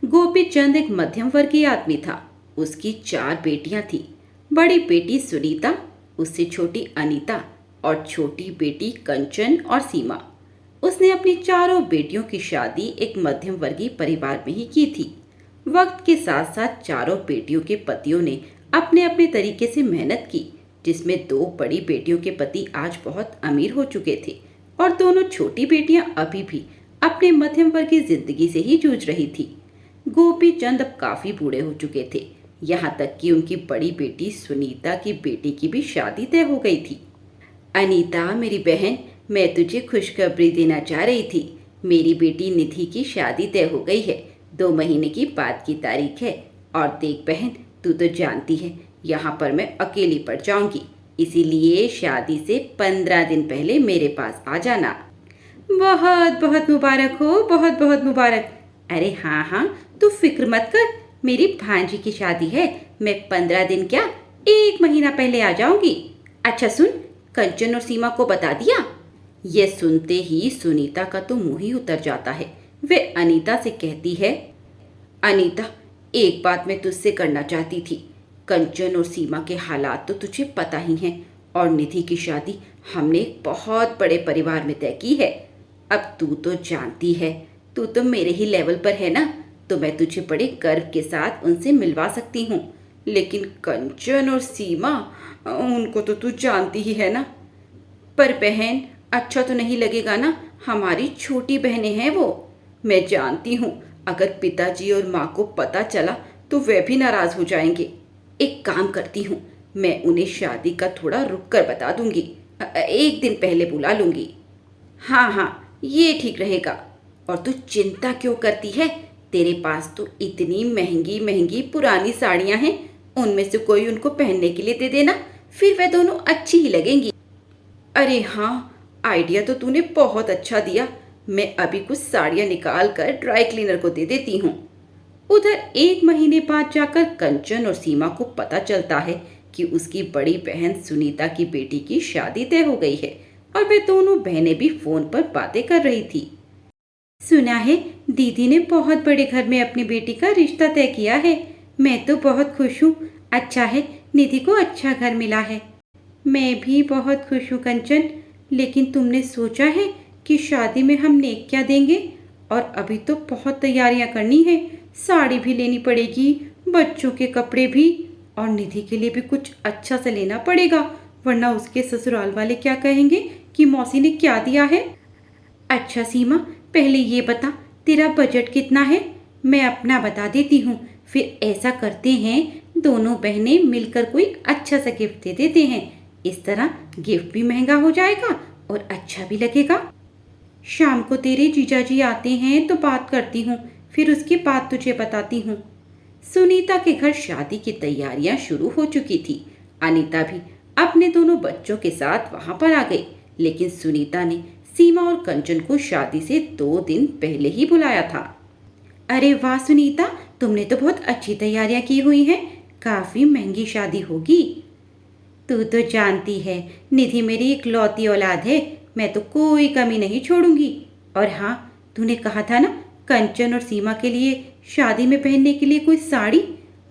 गोपी चंद एक मध्यम वर्गीय आदमी था। उसकी 4 बेटियां थी। बड़ी बेटी सुनीता, उससे छोटी अनीता और छोटी बेटी कंचन और सीमा। उसने अपनी चारों बेटियों की शादी एक मध्यम वर्गीय परिवार में ही की थी। वक्त के साथ साथ चारों बेटियों के पतियों ने अपने अपने तरीके से मेहनत की, जिसमें 2 बड़ी बेटियों के पति आज बहुत अमीर हो चुके थे और दोनों छोटी बेटियां अभी भी अपने मध्यम वर्गीय जिंदगी से ही जूझ रही थी। गोपी चंद अब काफी बूढ़े हो चुके थे। यहाँ तक कि उनकी बड़ी बेटी सुनीता की बेटी की भी शादी तय हो गई थी। अनीता मेरी बहन, मैं तुझे खुशखबरी देना चाह रही थी। मेरी बेटी निधि की शादी तय हो गई है। 2 महीने की बाद की तारीख है। और देख बहन, तू तो जानती है यहाँ पर मैं अकेली पड़ जाऊंगी, इसीलिए शादी से 15 दिन पहले मेरे पास आ जाना। बहुत बहुत मुबारक हो, बहुत बहुत मुबारक। अरे हाँ हाँ, तू फिक्र मत कर। मेरी भांजी की शादी है, मैं 15 दिन क्या 1 महीना पहले आ जाऊंगी। अच्छा सुन, कंचन और सीमा को बता दिया? यह सुनते ही सुनीता का तो मुंह ही उतर जाता है। वे अनीता से कहती है, अनीता, एक बात मैं तुझसे करना चाहती थी। कंचन और सीमा के हालात तो तुझे पता ही हैं, और निधि की शादी हमने एक बहुत बड़े परिवार में तय की है। अब तू तो जानती है, तू तो मेरे ही लेवल पर है ना, तो मैं तुझे बड़े गर्व के साथ उनसे मिलवा सकती हूँ। लेकिन कंचन और सीमा, उनको तो तू जानती ही है ना। पर बहन, अच्छा तो नहीं लगेगा ना, हमारी छोटी बहनें हैं वो। मैं जानती हूँ, अगर पिताजी और माँ को पता चला तो वे भी नाराज हो जाएंगे। एक काम करती हूँ, मैं उन्हें शादी का थोड़ा रुक कर बता दूंगी। 1 दिन पहले बुला लूंगी। हाँ हाँ, ये ठीक रहेगा। और तू चिंता क्यों करती है? तेरे पास तो इतनी महंगी महंगी पुरानी साड़ियाँ हैं, उनमें से कोई उनको पहनने के लिए दे देना, फिर वे दोनों अच्छी ही लगेंगी। अरे हाँ, आइडिया तो तूने बहुत अच्छा दिया। मैं अभी कुछ साड़ियाँ निकाल कर ड्राई क्लीनर को दे देती हूँ। उधर 1 महीने बाद जाकर कंचन और सीमा को पता चलता है कि उसकी बड़ी बहन सुनीता की बेटी की शादी तय हो गई है, और वे दोनों बहनें भी फोन पर बातें कर रही थी। सुना है दीदी ने बहुत बड़े घर में अपनी बेटी का रिश्ता तय किया है। मैं तो बहुत खुश हूँ। अच्छा है, निधि को अच्छा घर मिला है। मैं भी बहुत खुश हूँ कंचन, लेकिन तुमने सोचा है कि शादी में हम नेक क्या देंगे? और अभी तो बहुत तैयारियां करनी है। साड़ी भी लेनी पड़ेगी, बच्चों के कपड़े भी, और निधि के लिए भी कुछ अच्छा से लेना पड़ेगा, वरना उसके ससुराल वाले क्या कहेंगे कि मौसी ने क्या दिया है। अच्छा सीमा, पहले ये बता, तेरा बजट कितना है? मैं अपना बता देती हूँ। फिर ऐसा करते हैं, दोनों बहनें मिलकर कोई अच्छा सा गिफ्ट दे देते हैं। इस तरह गिफ्ट भी महंगा हो जाएगा और अच्छा भी लगेगा। शाम को तेरे जीजाजी आते हैं तो बात करती हूँ, फिर उसके बाद तुझे बताती हूँ। सुनीता के घर शादी की तैयारियां शुरू हो चुकी थी। अनीता भी अपने दोनों बच्चों के साथ वहां पर आ गई, लेकिन सुनीता ने सीमा और कंचन को शादी से 2 दिन पहले ही बुलाया था। अरे वाह सुनीता, तुमने तो बहुत अच्छी तैयारियां की हुई हैं। काफी महंगी शादी होगी। तू तो जानती है, निधि मेरी इकलौती औलाद है। मैं तो कोई कमी नहीं छोड़ूंगी। और हाँ, तूने कहा था ना कंचन और सीमा के लिए शादी में पहनने के लिए कोई साड़ी,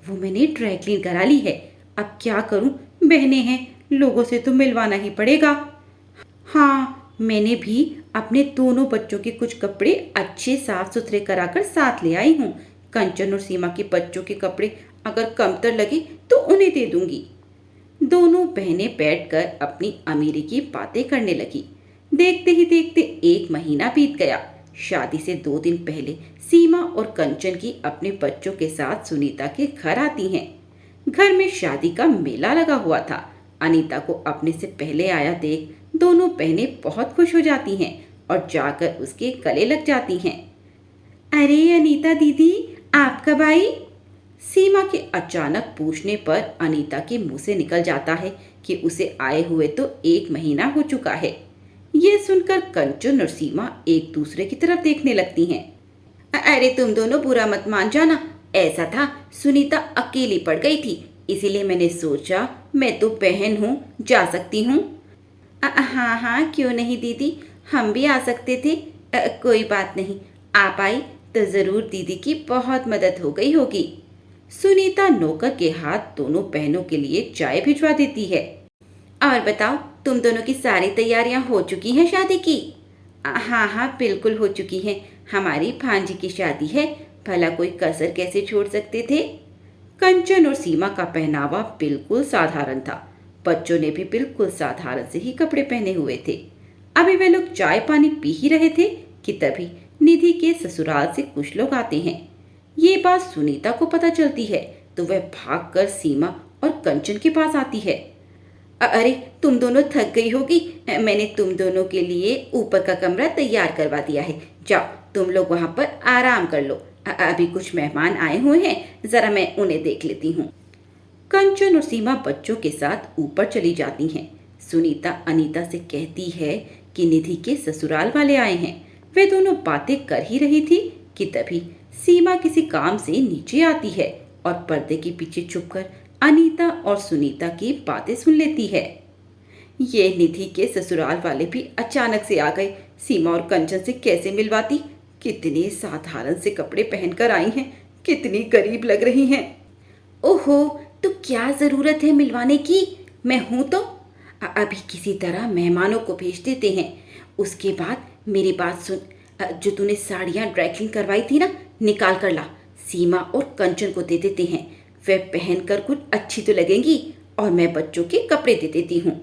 वो मैंने ड्राई क्लीन करा ली है। अब क्या करूं, बहनें हैं, लोगों से तो मिलवाना ही पड़ेगा। हाँ, मैंने भी अपने दोनों बच्चों के कुछ कपड़े अच्छे साफ सुथरे कराकर साथ ले आई हूँ। कंचन और सीमा के बच्चों के कपड़े अगर कमतर लगे तो उन्हें दे दूंगी। दोनों बहनें बैठकर अपनी अमीरी की बातें करने लगी। देखते ही देखते 1 महीना बीत गया। शादी से 2 दिन पहले सीमा और कंचन की अपने बच्चों के साथ सुनीता के घर आती हैं। घर में शादी का मेला लगा हुआ था। अनीता को अपने से पहले आया देख दोनों बहनें बहुत खुश हो जाती हैं और जाकर उसके गले लग जाती हैं। अरे अनीता दीदी, आप कब आई? सीमा के अचानक पूछने पर अनीता के मुंह से निकल जाता है कि उसे आए हुए तो 1 महीना हो चुका है। ये सुनकर कंचन और सीमा एक दूसरे की तरफ देखने लगती हैं। अरे तुम दोनों बुरा मत मान जाना, ऐसा था सुनीता अकेली पड़ गई थी, इसीलिए मैंने सोचा मैं तो बहन हूँ, जा सकती हूँ। हाँ हाँ, क्यों नहीं दीदी, हम भी आ सकते थे। कोई बात नहीं, आप आई तो जरूर दीदी की बहुत मदद हो गई होगी। सुनीता नौकर के हाथ दोनों बहनों के लिए चाय भिजवा देती है। और बताओ, तुम दोनों की सारी तैयारियां हो चुकी हैं शादी की? हाँ हाँ, बिल्कुल हो चुकी हैं। हमारी भांजी की शादी है, भला कोई कसर कैसे छोड़ सकते थे। कंचन और सीमा का पहनावा बिल्कुल साधारण था। बच्चों ने भी बिल्कुल साधारण से ही कपड़े पहने हुए थे। अभी वे लोग चाय पानी पी ही रहे थे कि तभी निधि के ससुराल से कुछ लोग आते हैं। ये बात सुनीता को पता चलती है तो वह भागकर सीमा और कंचन के पास आती है। अरे, तुम दोनों थक गई होगी, मैंने तुम दोनों के लिए ऊपर का कमरा तैयार करवा दिया है। जाओ, तुम लोग वहां पर आराम कर लो। अभी कुछ मेहमान आए हुए हैं, जरा मैं उन्हें देख लेती हूँ। कंचन और सीमा बच्चों के साथ ऊपर चली जाती हैं। सुनीता अनीता से कहती है कि निधि के ससुराल वाले आए हैं। वे दोनों बातें कर ही रही थी कि तभी सीमा किसी काम से नीचे आती है और पर्दे के पीछे छुपकर अनीता और सुनीता की बातें सुन लेती है। ये निधि के ससुराल वाले भी अचानक से आ गए। सीमा और कंचन से कैसे मिलवाती? कितने साधारण से कपड़े पहनकर आई हैं, कितनी गरीब लग रही हैं। ओहो, तो क्या जरूरत है मिलवाने की? मैं हूं तो। अभी किसी तरह मेहमानों को भेज देते हैं। उसके बाद मेरी बात सुन, जो तूने साड़ियाँ ड्राई क्लीन करवाई थी ना, निकाल कर ला। सीमा और कंचन को दे देते हैं, वे पहनकर कुछ अच्छी तो लगेंगी और मैं बच्चों के कपड़े दे देती हूँ।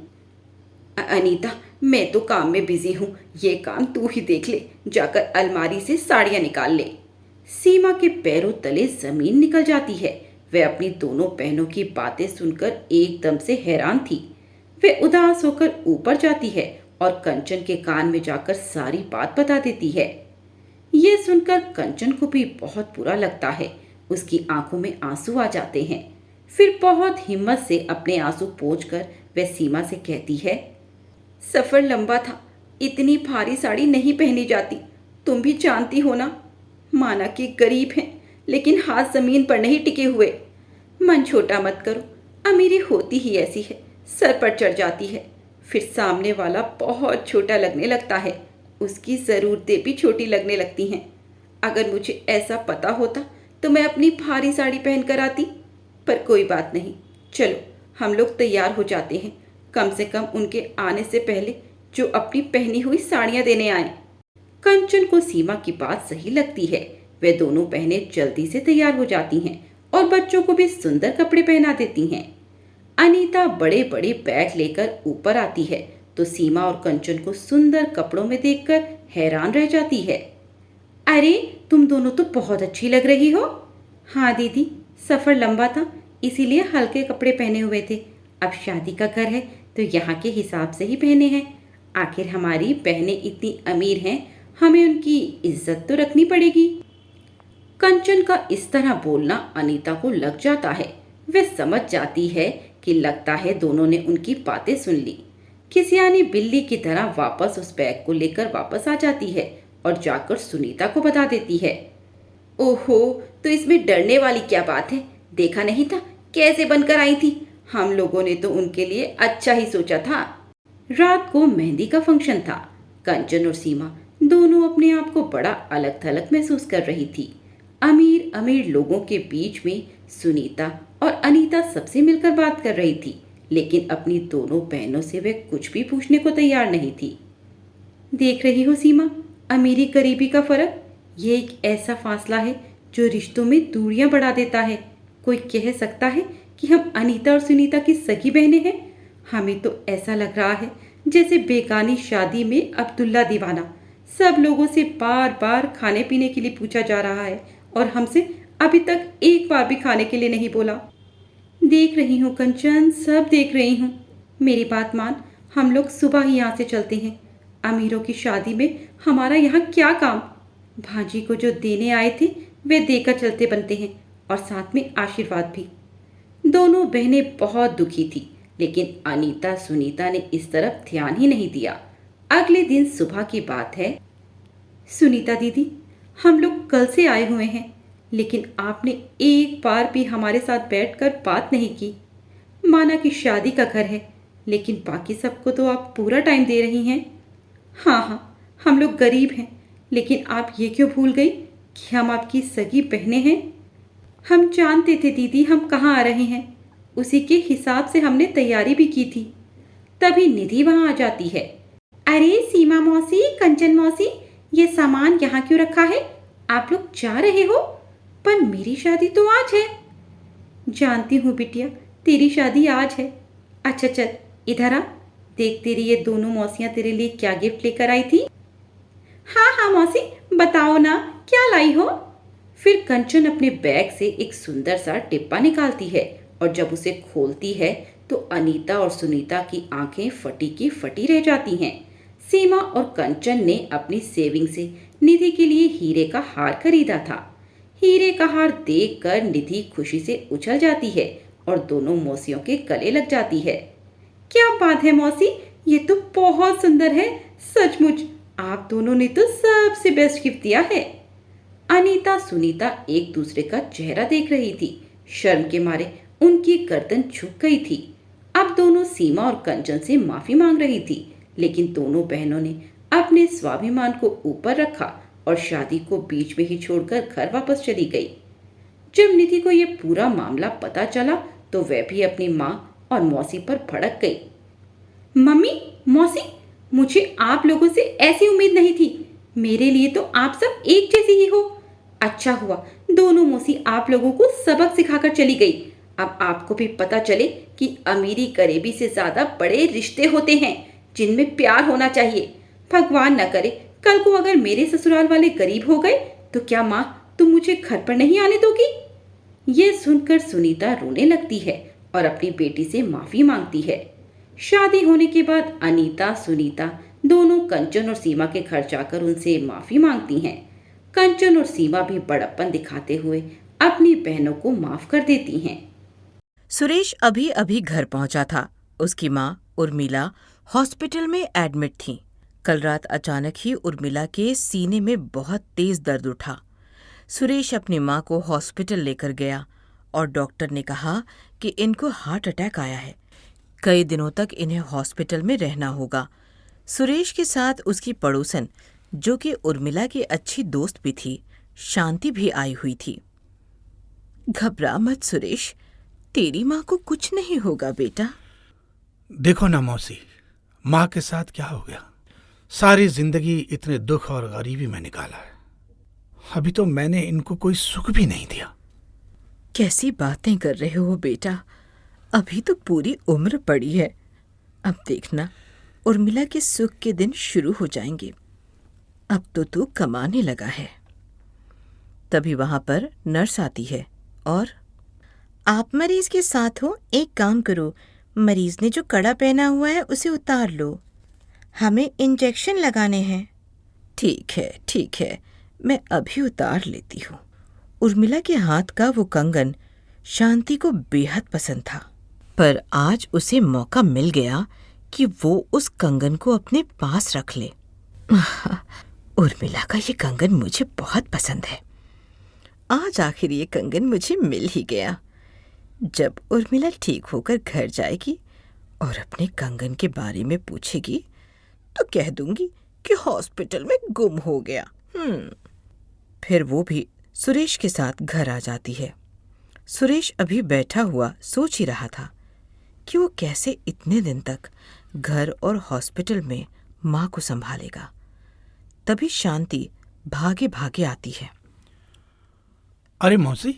अनीता, मैं तो काम में बिजी हूँ, ये काम तू ही देख ले। जाकर अलमारी से साड़ियाँ निकाल ले। सीमा के पैरों तले जमीन निकल जाती है। वह अपनी दोनों बहनों की बातें सुनकर एकदम से हैरान थी। वे उदास होकर ऊपर जाती है और कंचन के कान में जाकर सारी बात बता देती है। ये सुनकर कंचन को भी बहुत बुरा लगता है। उसकी आंखों में आंसू आ जाते हैं। फिर बहुत हिम्मत से अपने आंसू पोंछकर वह सीमा से कहती है, सफर लंबा था, इतनी भारी साड़ी नहीं पहनी जाती। तुम भी जानती हो ना, माना कि गरीब हैं, लेकिन हाथ जमीन पर नहीं टिके हुए। मन छोटा मत करो, अमीरी होती ही ऐसी है, सर पर चढ़ जाती है, फिर सामने वाला बहुत छोटा लगने लगता है, उसकी ज़रूरतें भी छोटी लगने लगती हैं। अगर मुझे ऐसा पता होता तो मैं अपनी भारी साड़ी पहन कर आती, पर कोई बात नहीं। चलो, हम लोग तैयार हो जाते हैं, कम से कम उनके आने से पहले जो अपनी पहनी हुई साड़ियाँ देने आए। कंचन को सीमा की बात सही लगती है। वे दोनों बहनें जल्दी से तैयार हो जाती हैं और बच्चों को भी सुंदर कपड़े पहना देती हैं। अनीता बड़े बड़े बैग लेकर ऊपर आती है तो सीमा और कंचन को सुंदर कपड़ों में देखकर हैरान रह जाती है। अरे, तुम दोनों तो बहुत अच्छी लग रही हो। हाँ दीदी, सफर लंबा था, इसीलिए हल्के कपड़े पहने हुए थे। अब शादी का घर है तो यहाँ के हिसाब से ही पहने हैं। आखिर हमारी बहनें इतनी अमीर हैं, हमें उनकी इज्जत तो रखनी पड़ेगी। कंचन का इस तरह बोलना अनीता को लग जाता है। वह समझ जाती है कि लगता है दोनों ने उनकी बातें सुन ली। खिसियानी बिल्ली की तरह वापस उस बैग को लेकर वापस आ जाती है और जाकर सुनीता को बता देती है। ओहो, तो इसमें डरने वाली क्या बात है? देखा नहीं था कैसे बनकर आई थी? हम लोगों ने तो उनके लिए अच्छा ही सोचा था। रात को मेहंदी का फंक्शन था। कंचन और सीमा दोनों अपने आप को बड़ा अलग थलग महसूस कर रही थी। अमीर अमीर लोगों के बीच में सुनीता और अनीता सबसे मिलकर बात कर रही थी, लेकिन अपनी दोनों बहनों से वे कुछ भी पूछने को तैयार नहीं थी। देख रही हो सीमा, अमीरी गरीबी का फर्क, ये एक ऐसा फासला है जो रिश्तों में दूरियां बढ़ा देता है। कोई कह सकता है कि हम अनीता और सुनीता की सगी बहनें हैं? हमें तो ऐसा लग रहा है जैसे बेगानी शादी में अब्दुल्ला दीवाना। सब लोगों से बार बार खाने पीने के लिए पूछा जा रहा है और हमसे अभी तक एक बार भी खाने के लिए नहीं बोला। देख रही हूँ कंचन, सब देख रही हूँ। मेरी बात मान, हम लोग सुबह ही यहाँ से चलते हैं। अमीरों की शादी में हमारा यहाँ क्या काम? भांजी को जो देने आए थे वे देकर चलते बनते हैं, और साथ में आशीर्वाद भी। दोनों बहनें बहुत दुखी थी, लेकिन अनीता सुनीता ने इस तरफ ध्यान ही नहीं दिया। अगले दिन सुबह की बात है। सुनीता दीदी, हम लोग कल से आए हुए हैं, लेकिन आपने एक बार भी हमारे साथ बैठकर बात नहीं की। माना कि शादी का घर है, लेकिन बाकी सबको तो आप पूरा टाइम दे रही हैं। हाँ हाँ, हम लोग गरीब हैं, लेकिन आप ये क्यों भूल गई कि हम आपकी सगी बहनें हैं। हम जानते थे दीदी हम कहाँ आ रहे हैं। उसी के हिसाब से हमने तैयारी भी की थी। तभी निधि वहां आ जाती है। अरे सीमा मौसी, कंचन मौसी, ये सामान यहाँ क्यों रखा है? आप लोग जा रहे हो? पर मेरी शादी तो आज है। जानती हूँ बिटिया, तेरी शादी आज है। अच्छा चल इधर आ, देख तेरी ये दोनों मौसियाँ तेरे लिए क्या गिफ्ट लेकर आई थी। हाँ हाँ मौसी, बताओ ना क्या लाई हो। फिर कंचन अपने बैग से एक सुंदर सा डिब्बा निकालती है और जब उसे खोलती है तो अनीता और सुनीता की आंखें फटी की फटी रह जाती हैं। सीमा और कंचन ने अपनी सेविंग से निधि के लिए हीरे का हार खरीदा था। हीरे का हार देखकर निधि खुशी से उछल जाती है और दोनों मौसियों के गले लग जाती है। क्या बात है मौसी, ये तो बहुत सुंदर है। सचमुच आप दोनों ने तो सबसे बेस्ट गिफ्ट दिया है। अनीता सुनीता एक दूसरे का चेहरा देख रही थी। शर्म के मारे उनकी गर्दन झुक गई थी। अब दोनों सीमा और कंचन से माफी मांग रही थी, लेकिन दोनों बहनों ने अपने स्वाभिमान को ऊपर रखा और शादी को बीच में ही छोड़कर घर वापस चली गई। जब निधि को यह पूरा मामला पता चला तो वह भी अपनी माँ और मौसी पर भड़क गई। मम्मी, मौसी, मुझे आप लोगों से ऐसी उम्मीद नहीं थी। मेरे लिए तो आप सब एक जैसी ही हो। अच्छा हुआ दोनों मौसी आप लोगों को सबक सिखाकर चली गई। अब आपको भी पता चले कि अमीरी गरीबी से ज्यादा बड़े रिश्ते होते हैं जिनमें प्यार होना चाहिए। भगवान न करे कल को अगर मेरे ससुराल वाले गरीब हो गए तो क्या माँ तुम मुझे घर पर नहीं आने दोगी? ये सुनकर सुनीता रोने लगती है और अपनी बेटी से माफी मांगती है। शादी होने के बाद अनीता सुनीता दोनों कंचन और सीमा के घर जाकर उनसे माफी मांगती हैं। कंचन और सीमा भी बड़प्पन दिखाते हुए अपनी बहनों को माफ कर देती हैं। सुरेश अभी अभी घर पहुंचा था। उसकी माँ उर्मिला हॉस्पिटल में एडमिट थी। कल रात अचानक ही उर्मिला के सीने में बहुत तेज दर्द उठा। सुरेश अपनी माँ को हॉस्पिटल लेकर गया और डॉक्टर ने कहा कि इनको हार्ट अटैक आया है। कई दिनों तक इन्हें हॉस्पिटल में रहना होगा। सुरेश के साथ उसकी पड़ोसन, जो कि उर्मिला की अच्छी दोस्त भी थी, शांति भी आई हुई थी। घबरा मत सुरेश, तेरी माँ को कुछ नहीं होगा बेटा। देखो ना मौसी, माँ के साथ क्या हो गया। सारी जिंदगी इतने दुख और गरीबी में निकाला है। अभी तो मैंने इनको कोई सुख भी नहीं दिया। कैसी बातें कर रहे हो बेटा, अभी तो पूरी उम्र पड़ी है। अब देखना उर्मिला के सुख के दिन शुरू हो जाएंगे। अब तो तू कमाने लगा है। तभी वहां पर नर्स आती है और आप मरीज के साथ हो, एक काम करो, मरीज ने जो कड़ा पहना हुआ है उसे उतार लो, हमें इंजेक्शन लगाने हैं। ठीक है, मैं अभी उतार लेती हूँ। उर्मिला के हाथ का वो कंगन शांति को बेहद पसंद था, पर आज उसे मौका मिल गया कि वो उस कंगन को अपने पास रख ले। उर्मिला का ये कंगन मुझे बहुत पसंद है। आज आखिर ये कंगन मुझे मिल ही गया। जब उर्मिला ठीक होकर घर जाएगी और अपने कंगन के बारे में पूछेगी तो कह दूंगी कि हॉस्पिटल में गुम हो गया। फिर वो भी सुरेश के साथ घर आ जाती है। सुरेश अभी बैठा हुआ सोच ही रहा था कि वो कैसे इतने दिन तक घर और हॉस्पिटल में माँ को संभालेगा। तभी शांति भागे भागे आती है। अरे मौसी,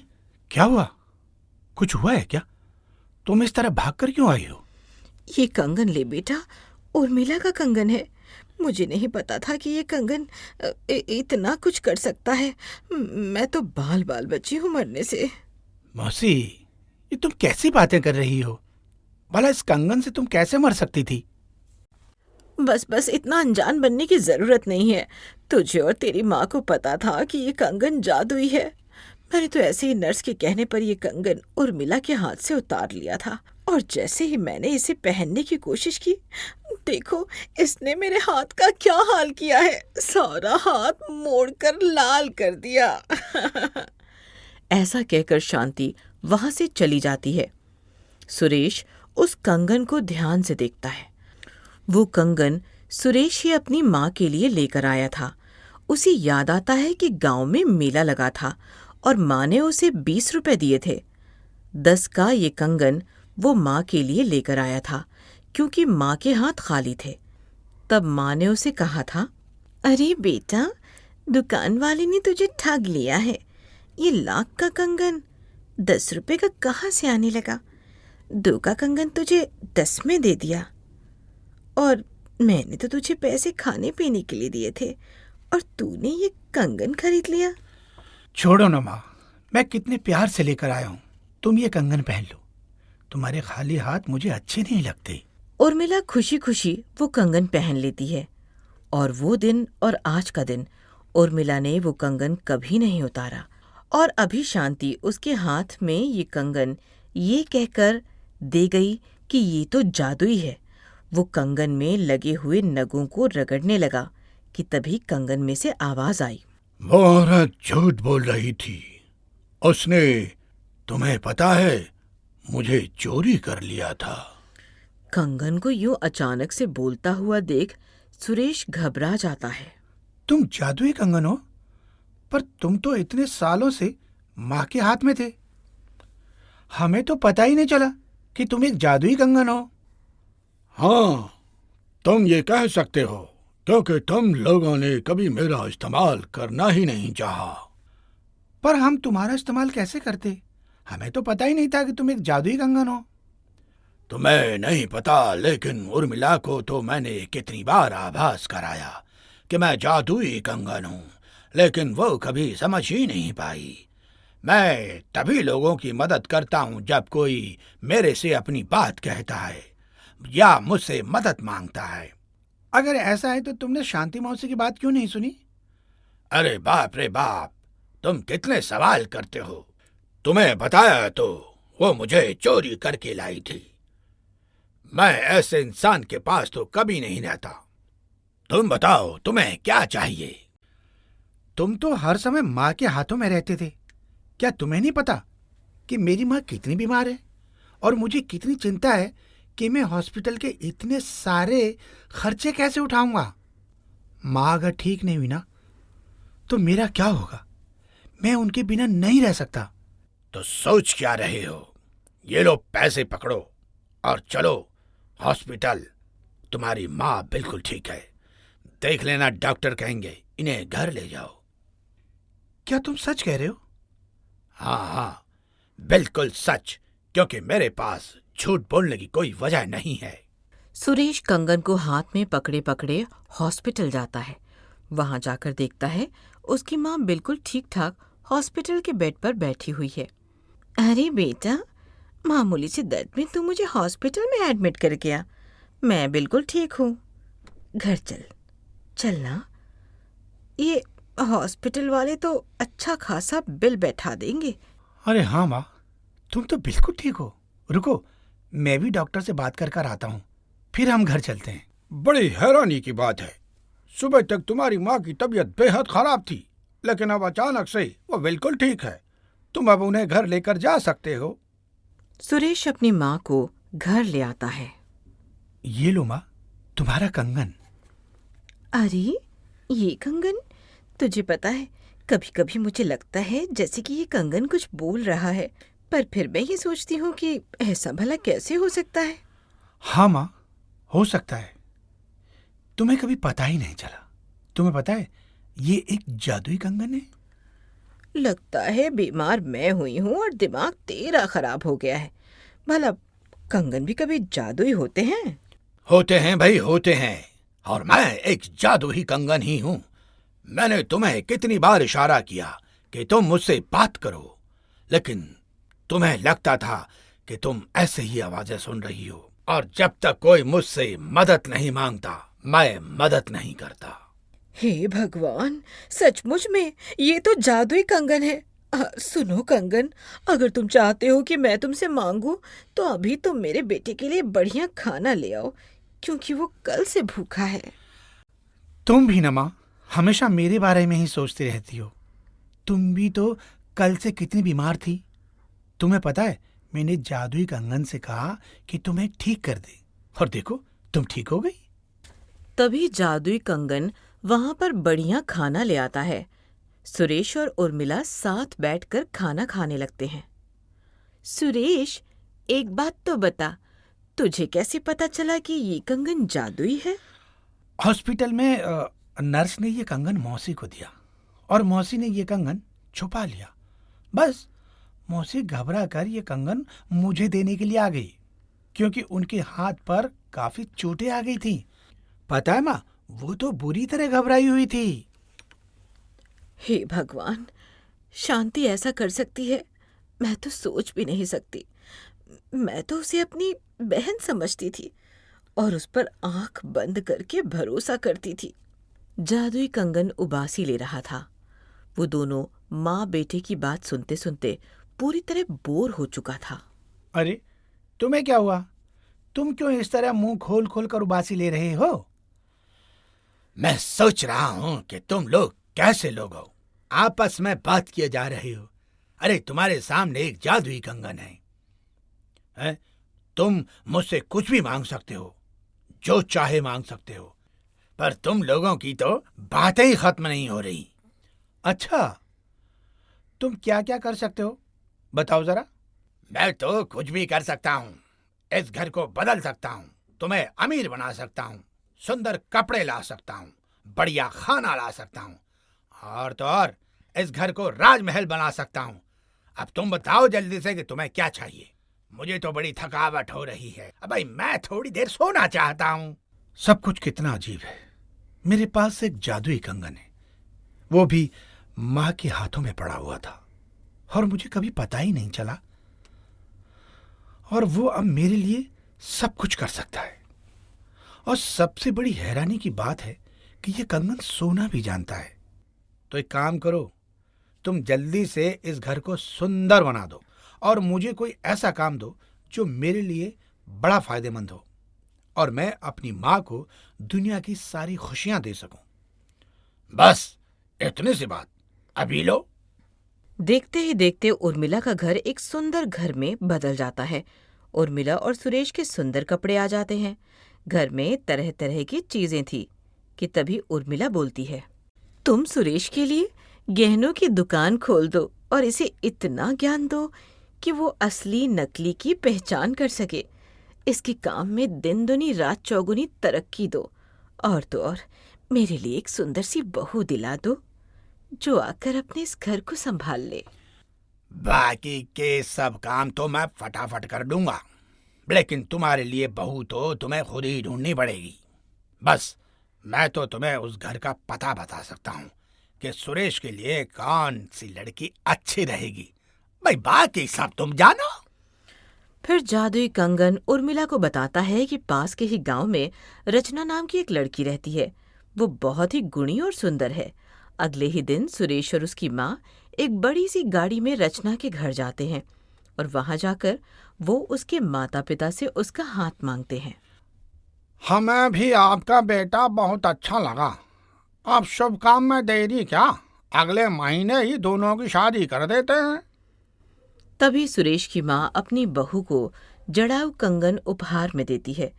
क्या हुआ? कुछ हुआ है क्या? तुम इस तरह भागकर क्यों आई हो? ये कंगन ले बेटा, उर्मिला का कंगन है। मुझे नहीं पता था कि ये कंगन इतना कुछ कर सकता है। मैं तो बाल बाल बची हूँ मरने से। मौसी, ये तुम कैसी बातें कर रही हो? भला इस कंगन से तुम कैसे मर सकती थी? बस इतना अनजान बनने की जरूरत नहीं है। तुझे और तेरी माँ को पता था कि ये कंगन जादुई है। मैंने तो ऐसे ही नर्स के कहने पर ये कंगन उर्मिला के हाथ से उतार लिया था, और जैसे ही मैंने इसे पहनने की कोशिश की, देखो इसने मेरे हाथ का क्या हाल किया है। सारा हाथ मोड़कर लाल कर दिया। ऐसा कहकर शांति वहां से चली जाती है। सुरेश उस कंगन को ध्यान से देखता है। वो कंगन सुरेश ही अपनी माँ के लिए लेकर आया था उसे याद आता है कि गांव में मेला लगा था और माँ ने उसे 20 रुपए दिए थे। 10 का ये कंगन वो माँ के लिए लेकर आया था, क्योंकि माँ के हाथ खाली थे। तब माँ ने उसे कहा था, अरे बेटा, दुकान वाले ने तुझे ठग लिया है। ये लाख का कंगन 10 रुपए का कहाँ से आने लगा? 2 का कंगन तुझे 10 में दे दिया, और मैंने तो तुझे पैसे खाने पीने के लिए दिए थे, और तूने ये कंगन खरीद लिया। छोड़ो ना माँ, मैं कितने प्यार से लेकर आया हूँ। तुम ये कंगन पहन लो, तुम्हारे खाली हाथ मुझे अच्छे नहीं लगते। उर्मिला खुशी खुशी वो कंगन पहन लेती है, और वो दिन और आज का दिन उर्मिला ने वो कंगन कभी नहीं उतारा। और अभी शांति उसके हाथ में ये कंगन ये कहकर दे गई कि ये तो जादुई है। वो कंगन में लगे हुए नगों को रगड़ने लगा कि तभी कंगन में से आवाज आई, वो औरत झूठ बोल रही थी। उसने, तुम्हें पता है, मुझे चोरी कर लिया था। कंगन को यूं अचानक से बोलता हुआ देख सुरेश घबरा जाता है। तुम जादुई कंगन हो? पर तुम तो इतने सालों से माँ के हाथ में थे। हमें तो पता ही नहीं चला कि तुम एक जादुई कंगन हो। हाँ, तुम ये कह सकते हो, क्योंकि तुम लोगों ने कभी मेरा इस्तेमाल करना ही नहीं चाहा। पर हम तुम्हारा इस्तेमाल कैसे करते? हमें तो पता ही नहीं था कि तुम एक जादुई कंगन हो। तुम्हें नहीं पता, लेकिन उर्मिला को तो मैंने कितनी बार आभास कराया कि मैं जादुई कंगन हूँ, लेकिन वो कभी समझ ही नहीं पाई। मैं तभी लोगों की मदद करता हूँ जब कोई मेरे से अपनी बात कहता है या मुझसे मदद मांगता है। अगर ऐसा है तो तुमने शांति मौसी की बात क्यों नहीं सुनी? अरे बाप रे बाप, तुम कितने सवाल करते हो। तुम्हें बताया तो वो मुझे चोरी करके लाई थी। मैं ऐसे इंसान के पास तो कभी नहीं रहता। तुम बताओ, तुम्हें क्या चाहिए? तुम तो हर समय माँ के हाथों में रहते थे। क्या तुम्हें नहीं पता कि मेरी माँ कितनी बीमार है और मुझे कितनी चिंता है कि मैं हॉस्पिटल के इतने सारे खर्चे कैसे उठाऊंगा? माँ अगर ठीक नहीं हुई ना, तो मेरा क्या होगा? मैं उनके बिना नहीं रह सकता। तो सोच क्या रहे हो? ये लो पैसे पकड़ो और चलो हॉस्पिटल। तुम्हारी माँ बिल्कुल ठीक है। देख लेना, डॉक्टर कहेंगे इन्हें घर ले जाओ। क्या तुम सच कह रहे हो? हाँ हाँ, बिल्कुल सच, क्योंकि मेरे पास झूठ बोलने की कोई वजह नहीं है। सुरेश कंगन को हाथ में पकड़े पकड़े हॉस्पिटल जाता है। वहां जाकर देखता है उसकी माँ बिल्कुल ठीक ठाक हॉस्पिटल के बेड पर बैठी हुई है। अरे बेटा, मामूली से दर्द में तू मुझे हॉस्पिटल में एडमिट कर गया। मैं बिल्कुल ठीक हूँ। घर चल, चलना। ये हॉस्पिटल वाले तो अच्छा खासा बिल बैठा देंगे। अरे हाँ माँ, तुम तो बिल्कुल ठीक हो। रुको, मैं भी डॉक्टर से बात कर आता हूँ, फिर हम घर चलते हैं। बड़ी हैरानी की बात है, सुबह तक तुम्हारी माँ की तबीयत बेहद खराब थी, लेकिन अब अचानक से वो बिल्कुल ठीक है। तुम अब उन्हें घर लेकर जा सकते हो। सुरेश अपनी माँ को घर ले आता है। ये लो माँ, तुम्हारा कंगन। अरे ये कंगन, तुझे पता है कभी कभी मुझे लगता है जैसे कि ये कंगन कुछ बोल रहा है, पर फिर मैं ये सोचती हूँ कि ऐसा भला कैसे हो सकता है। हाँ माँ, हो सकता है। तुम्हें कभी पता ही नहीं चला। तुम्हें पता है, ये एक जादुई कंगन है। लगता है बीमार मैं हुई हूँ और दिमाग तेरा खराब हो गया है। भला कंगन भी कभी जादुई होते हैं? होते हैं भाई, होते हैं। और मैं एक जादुई कंगन ही हूँ। मैंने तुम्हें कितनी बार इशारा किया कि तुम मुझसे बात करो, लेकिन तुम्हें लगता था कि तुम ऐसे ही आवाजें सुन रही हो, और जब तक कोई मुझसे मदद नहीं मांगता, मैं मदद नहीं करता। हे भगवान, सचमुच में ये तो जादुई कंगन है। सुनो कंगन, अगर तुम चाहते हो कि मैं तुमसे मांगू तो अभी तुम मेरे बेटे के लिए बढ़िया खाना ले आओ, क्योंकि वो कल से भूखा है। तुम भी ना माँ, हमेशा मेरे बारे में ही सोचती रहती हो। तुम भी तो कल से कितनी बीमार थी। तुम्हें पता है, मैंने जादुई कंगन से कहा कि तुम्हें ठीक कर दे, और देखो तुम ठीक हो गई। तभी जादुई कंगन वहां पर बढ़िया खाना ले आता है। सुरेश और उर्मिला साथ बैठकर खाना खाने लगते हैं। सुरेश, एक बात तो बता, तुझे कैसे पता चला कि ये कंगन जादुई है? हॉस्पिटल में नर्स ने ये कंगन मौसी को दिया और मौसी ने ये कंगन छुपा लिया। बस मौसी घबरा कर ये कंगन मुझे देने के लिए आ गई, क्योंकि उनके हाथ पर काफी चोटें आ गई थी। पता है माँ, वो तो बुरी तरह घबराई हुई थी। हे भगवान, शांति ऐसा कर सकती है, मैं तो सोच भी नहीं सकती। मैं तो उसे अपनी बहन समझती थी और उस पर आंख बंद करके भरोसा करती थी। जादुई कंगन उबासी ले रहा था। वो दोनों माँ बेटे की बात सुनते सुनते पूरी तरह बोर हो चुका था। अरे, तुम्हें क्या हुआ? तुम क्यों इस तरह मुंह खोल खोल कर उबासी ले रहे हो? मैं सोच रहा हूँ कि तुम लोग कैसे लोग हो, आपस में बात किए जा रहे हो। अरे, तुम्हारे सामने एक जादुई कंगन है? तुम मुझसे कुछ भी मांग सकते हो, जो चाहे मांग सकते हो, पर तुम लोगों की तो बातें ही खत्म नहीं हो रही। अच्छा, तुम क्या क्या कर सकते हो, बताओ जरा। मैं तो कुछ भी कर सकता हूँ। इस घर को बदल सकता हूँ, तुम्हें अमीर बना सकता हूँ, सुंदर कपड़े ला सकता हूँ, बढ़िया खाना ला सकता हूँ, और तो और इस घर को राजमहल बना सकता हूँ। अब तुम बताओ जल्दी से कि तुम्हें क्या चाहिए। मुझे तो बड़ी थकावट हो रही है। अब भाई, मैं थोड़ी देर सोना चाहता हूँ। सब कुछ कितना अजीब है। मेरे पास एक जादुई कंगन है, वो भी माँ के हाथों में पड़ा हुआ था और मुझे कभी पता ही नहीं चला, और वो अब मेरे लिए सब कुछ कर सकता है। और सबसे बड़ी हैरानी की बात है कि ये कंगन सोना भी जानता है। तो एक काम करो, तुम जल्दी से इस घर को सुंदर बना दो और मुझे कोई ऐसा काम दो जो मेरे लिए बड़ा फायदेमंद हो और मैं अपनी माँ को दुनिया की सारी खुशियां दे सकूं। बस इतनी सी बात, अभी लो। देखते ही देखते उर्मिला का घर एक सुंदर घर में बदल जाता है। उर्मिला और सुरेश के सुंदर कपड़े आ जाते हैं। घर में तरह तरह की चीजें थी कि तभी उर्मिला बोलती है, तुम सुरेश के लिए गहनों की दुकान खोल दो और इसे इतना ज्ञान दो कि वो असली नकली की पहचान कर सके। इसके काम में दिन दुनी रात चौगुनी तरक्की दो, और तो और मेरे लिए एक सुंदर सी बहू दिला दो जो आकर अपने इस घर को संभाल ले। बाकी के सब काम तो मैं फटाफट कर दूंगा, लेकिन तुम्हारे लिए बहू तो तुम्हें खुद ही ढूंढनी पड़ेगी। बस मैं तो तुम्हें उस घर का पता बता सकता हूँ कि सुरेश के लिए कौन सी लड़की अच्छी रहेगी। भाई, बाकी सब तुम जानो। फिर जादुई कंगन उर्मिला को बताता है कि पास के ही गांव में रचना नाम की एक लड़की रहती है। वो बहुत ही गुणी और सुंदर है। अगले ही दिन सुरेश और उसकी माँ एक बड़ी सी गाड़ी में रचना के घर जाते हैं और वहां जाकर वो उसके माता पिता से उसका हाथ मांगते हैं। हमें भी आपका बेटा बहुत अच्छा लगा। अब शुभ काम में देरी क्या, अगले महीने ही दोनों की शादी कर देते हैं। तभी सुरेश की माँ अपनी बहू को जड़ाऊ कंगन उपहार में देती है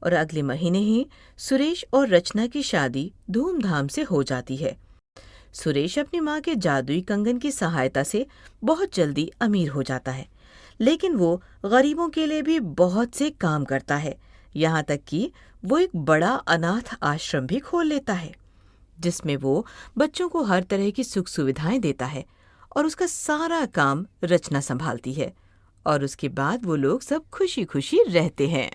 और अगले महीने ही सुरेश और रचना की शादी धूमधाम से हो जाती है। सुरेश अपनी माँ के जादुई कंगन की सहायता से बहुत जल्दी अमीर हो जाता है, लेकिन वो गरीबों के लिए भी बहुत से काम करता है। यहाँ तक कि वो एक बड़ा अनाथ आश्रम भी खोल लेता है, जिसमें वो बच्चों को हर तरह की सुख सुविधाएं देता है और उसका सारा काम रचना संभालती है। और उसके बाद वो लोग सब खुशी खुशी रहते हैं।